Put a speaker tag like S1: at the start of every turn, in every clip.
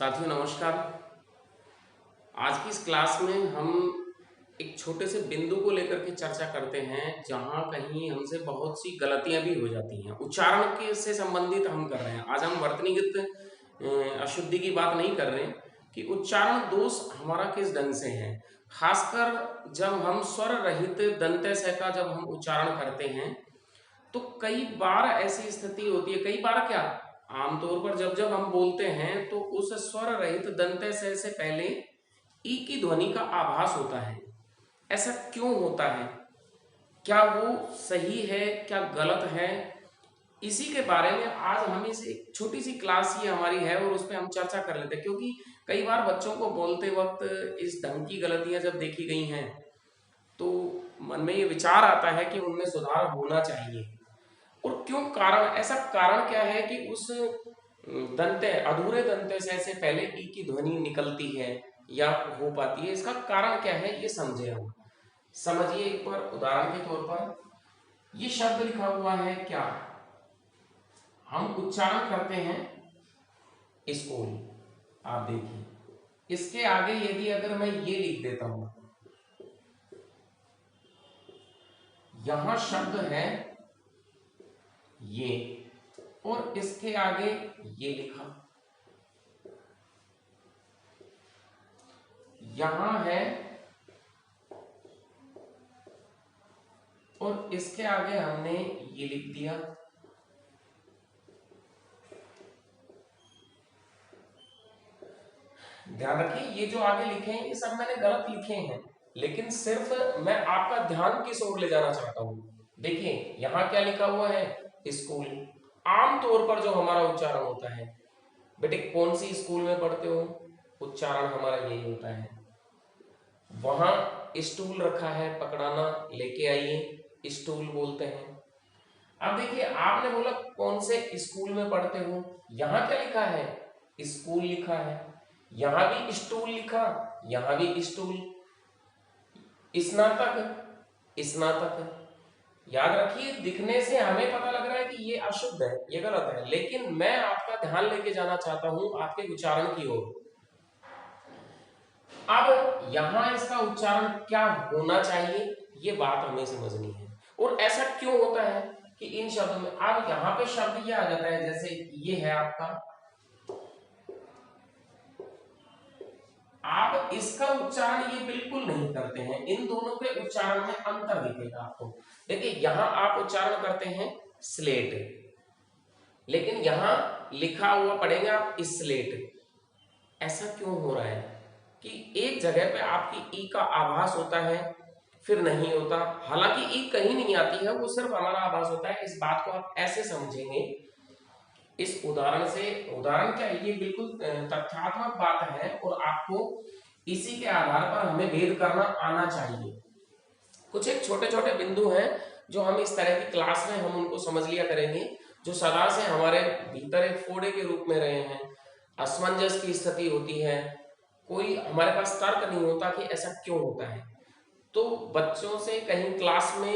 S1: साथियों नमस्कार। आज की इस क्लास में हम एक छोटे से बिंदु को लेकर के चर्चा करते हैं जहां कहीं हमसे बहुत सी गलतियां भी हो जाती हैं। उच्चारण के से संबंधित हम कर रहे हैं। आज हम वर्तनीगत अशुद्धि की बात नहीं कर रहे हैं कि उच्चारण दोष हमारा किस ढंग से है। खासकर जब हम स्वर रहित दंत्य स का जब हम उच्चारण करते हैं तो कई बार ऐसी स्थिति होती है, कई बार क्या आमतौर पर जब जब हम बोलते हैं तो उस स्वर रहित दंत्य से पहले ई की ध्वनि का आभास होता है। ऐसा क्यों होता है, क्या वो सही है, क्या गलत है, इसी के बारे में आज हम इस एक छोटी सी क्लास ही हमारी है और उस पर हम चर्चा कर लेते हैं। क्योंकि कई बार बच्चों को बोलते वक्त इस ढंग की गलतियां जब देखी गई हैं तो मन में ये विचार आता है कि उनमें सुधार होना चाहिए। और क्यों, कारण ऐसा कारण क्या है कि उस दंत्य अधूरे दंत्य से पहले ई की ध्वनि निकलती है या हो पाती है, इसका कारण क्या है ये समझे हम। समझिए एक बार उदाहरण के तौर पर ये शब्द लिखा हुआ है क्या, हम उच्चारण करते हैं स्कूल। आप देखिए इसके आगे यदि अगर मैं ये लिख देता हूं, यहां शब्द है ये और इसके आगे ये लिखा, यहां है और इसके आगे हमने ये लिख दिया। ध्यान रखिए ये जो आगे लिखे हैं ये सब मैंने गलत लिखे हैं, लेकिन सिर्फ मैं आपका ध्यान किस ओर ले जाना चाहता हूं। देखिए यहां क्या लिखा हुआ है, स्कूल। आमतौर पर जो हमारा उच्चारण होता है, बेटे कौन सी स्कूल में पढ़ते हो, उच्चारण हमारा यही होता है। वहां स्टूल रखा है, पकड़ाना, लेके आइए, स्टूल बोलते हैं। अब देखिए आपने बोला कौन से स्कूल में पढ़ते हो, यहां क्या लिखा है, स्कूल लिखा है, यहां भी स्टूल लिखा, यहां भी स्टूल। स्नातक, स्नातक। याद रखिए दिखने से हमें पता लग रहा है कि ये अशुद्ध है, ये गलत है, लेकिन मैं आपका ध्यान लेके जाना चाहता हूं आपके उच्चारण की ओर। अब यहां इसका उच्चारण क्या होना चाहिए ये बात हमें समझनी है। और ऐसा क्यों होता है कि इन शब्दों में, अब यहां पे शब्द ये आ जाता है, जैसे ये है आपका, आप इसका उच्चारण ये बिल्कुल नहीं करते हैं, इन दोनों के उच्चारण में अंतर दिखेगा आपको। देखिए यहां आप उच्चारण करते हैं स्लेट, लेकिन यहां लिखा हुआ पड़ेगा आप स्लेट। ऐसा क्यों हो रहा है कि एक जगह पे आपकी ई का आभास होता है फिर नहीं होता, हालांकि ई कहीं नहीं आती है, वो सिर्फ हमारा आभास होता है। इस बात को आप ऐसे समझेंगे इस उदाहरण से। उदाहरण क्या है, ये बिल्कुल तथ्यात्मक बात है और आपको इसी के आधार पर हमें भेद करना आना चाहिए। कुछ एक छोटे छोटे बिंदु हैं जो हम इस तरह की क्लास में हम उनको समझ लिया करेंगे, जो सदा से हमारे भीतर एक फोड़े के रूप में रहे हैं। असमंजस की स्थिति होती है, कोई हमारे पास तर्क नहीं होता कि ऐसा क्यों होता है। तो बच्चों से कहीं क्लास में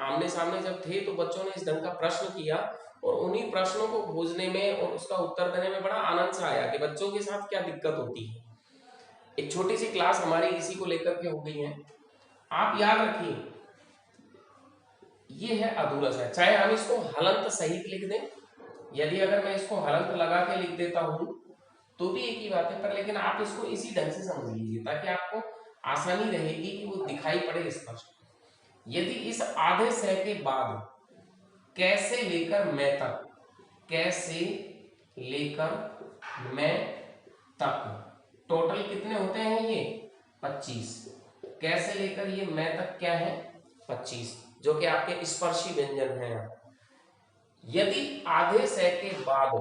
S1: आमने सामने जब थे तो बच्चों ने इस ढंग का प्रश्न किया और उन्हीं प्रश्नों को खोजने में और उसका उत्तर देने में बड़ा आनंद सा आया कि बच्चों के साथ क्या दिक्कत होती है। एक छोटी सी क्लास हमारी इसी को लेकर के हो गई है। आप याद रखिए ये है अधूरा सा, चाहे हम इसको हलंत सहित लिख दें, यदि अगर मैं इसको हलंत लगा के लिख देता हूं तो भी एक ही बात है, पर लेकिन आप इसको इसी ढंग से समझ लीजिए ताकि आपको आसानी रहेगी कि वो दिखाई पड़े स्पष्ट। यदि इस आधे सह के बाद कैसे लेकर मैं तक, कैसे लेकर मैं तक, टोटल कितने होते हैं ये 25, कैसे लेकर ये मैं तक क्या है 25, जो कि आपके स्पर्शी व्यंजन हैं। यदि आधे सह के बाद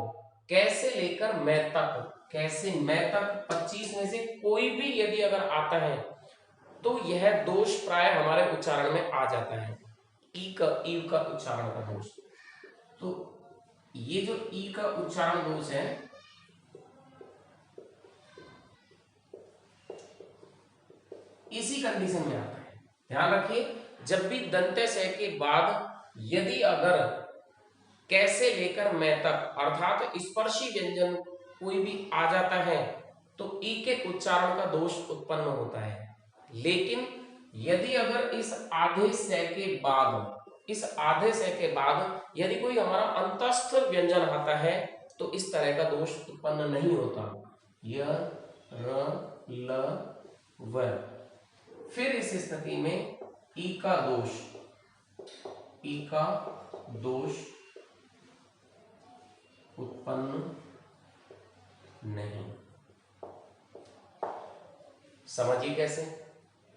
S1: कैसे लेकर मैं तक, कैसे मैं तक 25 में से कोई भी यदि अगर आता है तो यह दोष प्राय हमारे उच्चारण में आ जाता है, ई का उच्चारण का दोष। तो ये जो ई का उच्चारण दोष है इसी कंडीशन में आता है। ध्यान रखिए जब भी दंत्य स के बाद यदि अगर कैसे लेकर मैं तक अर्थात स्पर्शी व्यंजन कोई भी आ जाता है तो ई के उच्चारण का दोष उत्पन्न होता है। लेकिन यदि अगर इस आधे से के बाद यदि कोई हमारा अंतस्थ व्यंजन आता है तो इस तरह का दोष उत्पन्न नहीं होता। य, र, ल, व। फिर इस स्थिति में ई का दोष उत्पन्न नहीं। समझिए कैसे।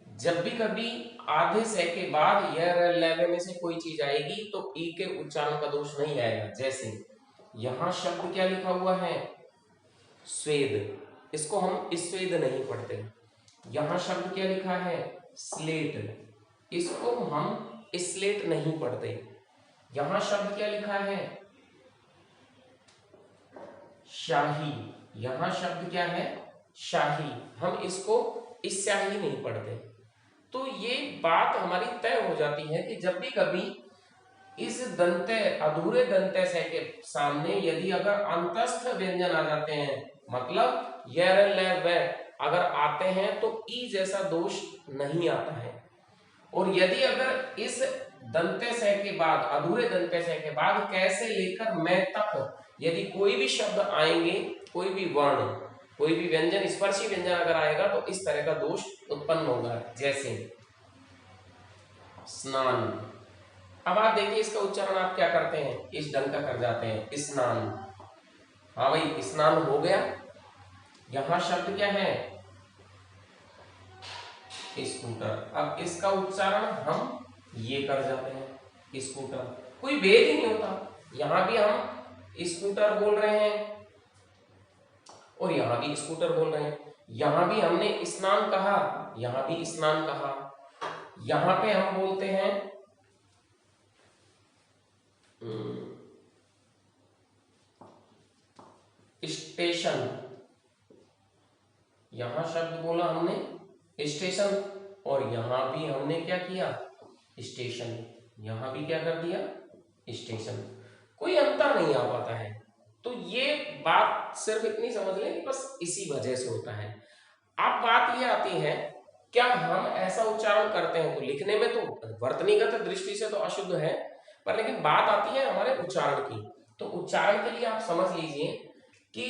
S1: जब भी कभी आधे से के बाद या लेवे में से कोई चीज आएगी तो ई के उच्चारण का दोष नहीं आएगा। जैसे यहां शब्द क्या लिखा हुआ है, स्वेद, इसको हम स्वेद नहीं पढ़ते। यहां शब्द क्या लिखा है, स्लेट, इसको हम स्लेट नहीं पढ़ते। यहां शब्द क्या लिखा है, शाही, यहां शब्द क्या है, शाही, हम इसको स्याही नहीं पढ़ते। तो ये बात हमारी तय हो जाती है कि जब भी कभी इस अधूरे दंते से के सामने यदि अगर अंतस्थ व्यंजन आ जाते हैं, मतलब यर ल व अगर आते हैं तो ई जैसा दोष नहीं आता है। और यदि अगर इस दंते से के बाद, अधूरे दंते से के बाद कैसे लेकर मैं तक यदि कोई भी शब्द आएंगे, कोई भी वर्ण, कोई भी व्यंजन, स्पर्शी व्यंजन अगर आएगा तो इस तरह का दोष उत्पन्न होगा। जैसे स्नान, अब आप देखिए इसका उच्चारण आप क्या करते हैं, इस ढंग का कर जाते हैं, स्नान। हाँ भाई, स्नान हो गया। यहां शब्द क्या है, स्कूटर। अब इसका उच्चारण हम ये कर जाते हैं, स्कूटर, कोई भेद ही नहीं होता। यहां भी हम स्कूटर बोल रहे हैं और यहां भी स्कूटर बोल रहे हैं। यहां भी हमने स्नान कहा, यहां भी स्नान कहा। यहां पे हम बोलते हैं स्टेशन, यहां शब्द बोला हमने स्टेशन और यहां भी हमने क्या किया, स्टेशन, यहां भी क्या कर दिया, स्टेशन। कोई अंतर नहीं आ पाता है। तो ये बात सिर्फ इतनी समझ लें कि बस इसी वजह से होता है। अब बात ये आती है, क्या हम ऐसा उच्चारण करते हैं तो लिखने में तो वर्तनीगत दृष्टि से तो अशुद्ध है, पर लेकिन बात आती है हमारे उच्चारण की। तो उच्चारण के लिए आप समझ लीजिए कि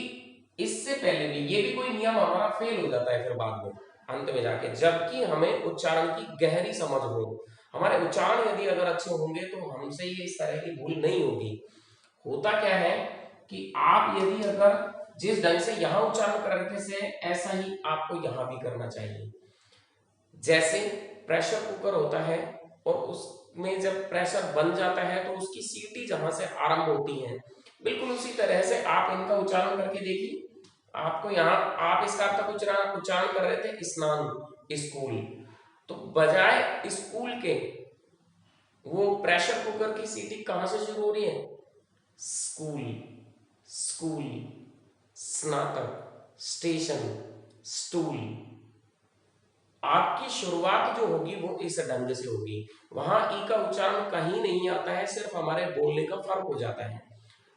S1: इससे पहले भी ये भी कोई नियम हमारा फेल हो जाता है फिर बाद में अंत में जाके, जबकि हमें उच्चारण की गहरी समझ हो, हमारे उच्चारण यदि अगर अच्छे होंगे तो हमसे ये इस तरह की भूल नहीं होगी। होता क्या है कि आप यदि अगर जिस ढंग से यहां उच्चारण कर रहे थे ऐसा ही आपको यहां भी करना चाहिए। जैसे प्रेशर कुकर होता है और उसमें जब प्रेशर बन जाता है तो उसकी सीटी जहां से आरंभ होती है, बिल्कुल उसी तरह से आप इनका उच्चारण करके देखिए। आपको यहाँ आप इसका अब तक उच्चारण कर रहे थे स्नान, स्कूल, तो बजाय स्कूल के वो प्रेशर कुकर की सीटी कहां से शुरू हो रही है, स्कूल, स्कूल, स्नातक, स्टेशन, स्टूल। आपकी शुरुआत जो होगी वो इस ढंग से होगी। वहां ई का उच्चारण कहीं नहीं आता है, सिर्फ हमारे बोलने का फर्क हो जाता है,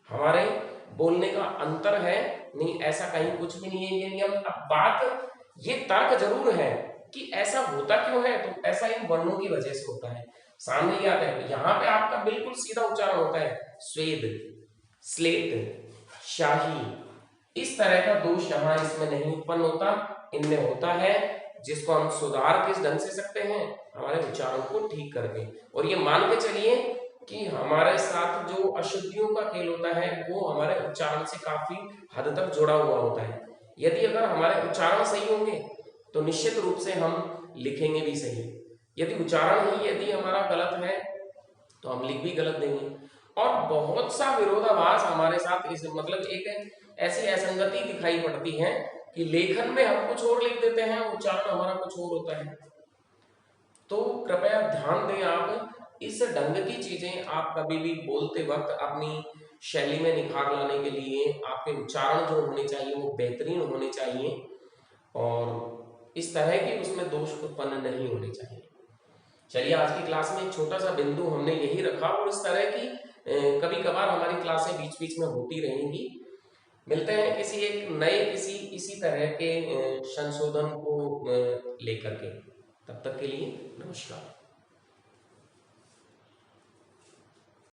S1: हमारे बोलने का अंतर है, नहीं ऐसा कहीं कुछ भी नहीं है ये नियम। अब बात ये तर्क जरूर है कि ऐसा होता क्यों है, तो ऐसा इन वर्णों की वजह से होता है। सामने ही आता है, यहाँ पे आपका बिल्कुल सीधा उच्चारण होता है, स्वेद, स्लेट, शाही। इस तरह का दोष यहाँ इसमें नहीं उत्पन्न होता, इनमें होता है, जिसको हम सुधार किस ढंग से सकते हैं, हमारे उच्चारण को ठीक करके। और ये मान के चलिए कि हमारे साथ जो अशुद्धियों का खेल होता है वो हमारे उच्चारण से काफी हद तक जुड़ा हुआ होता है। यदि अगर हमारे उच्चारण सही होंगे तो निश्चित रूप से हम लिखेंगे भी सही। यदि उच्चारण ही यदि हमारा गलत है तो हम लिख भी गलत देंगे। और बहुत सा विरोधाभास हमारे साथ इस मतलब एक ऐसी असंगति दिखाई पड़ती है कि लेखन में हम कुछ और लिख देते हैं, उच्चारण हमारा कुछ और होता है। तो कृपया ध्यान दें, आप इस ढंग की चीजें आप कभी भी बोलते वक्त अपनी शैली में निखार लाने के लिए आपके उच्चारण जो होने चाहिए वो बेहतरीन होने चाहिए और इस तरह की उसमें दोष उत्पन्न नहीं होने चाहिए। चलिए, आज की क्लास में एक छोटा सा बिंदु हमने यही रखा और इस तरह की कभी कभार हमारी क्लासें बीच बीच में होती रहेंगी। मिलते हैं किसी एक नए किसी इसी तरह के संशोधन को लेकर के। तब तक के लिए नमस्कार।